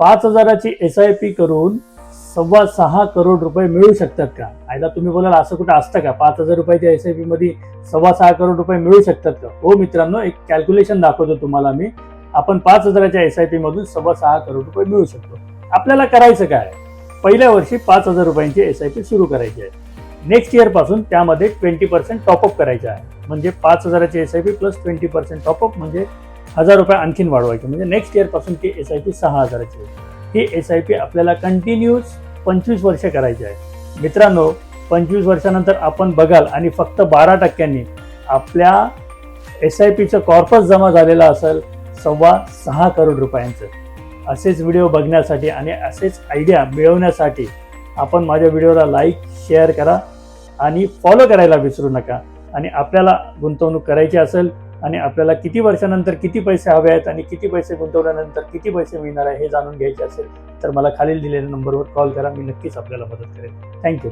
5,000ची SIP करून 6.25 करोड रुपये मिळू शकतात का? आयला तुम्ही बोलाल असं कुठं असतं का? 5,000 रुपयाच्या SIP मध्ये 6.25 करोड रुपये मिळू शकतात का? हो मित्रांनो, एक कॅल्क्युलेशन दाखवतो तुम्हाला मी. आपण 5,000च्या SIP मधून 6.25 करोड रुपये मिळू शकतो. आपल्याला करायचं काय? पहिल्या वर्षी 5,000 रुपयांची SIP सुरू करायची आहे. नेक्स्ट इयर पासून त्यामध्ये 20% टॉपअप करायचे आहे. म्हणजे 5,000ची SIP प्लस 20% टॉपअप म्हणजे 1,000 रुपये आणखीन वाढवायचे. म्हणजे नेक्स्ट इयर पासून ती SIP 6,000ची आहे. ही SIP आपल्याला कंटिन्यूस 25 वर्ष करायची आहे. मित्रांनो, 25 वर्षानंतर आपण बघाल आणि फक्त 12% आपल्या SIPचं कॉर्पस जमा झालेलं असेल 6.25 करोड रुपयांचं. असेच व्हिडिओ बघण्यासाठी आणि असेच आयडिया मिळवण्यासाठी आपण माझ्या व्हिडिओला लाईक, शेअर करा आणि फॉलो करायला विसरू नका. आणि आपल्याला गुंतवणूक करायची असेल आणि आपल्याला किती वर्षानंतर किती पैसे हवे आहेत आणि किती पैसे गुंतवल्यानंतर किती पैसे मिळणार आहे हे जाणून घ्यायचे असेल तर मला खालील दिलेल्या नंबरवर कॉल करा. मी नक्कीच आपल्याला मदत करेन. थँक्यू.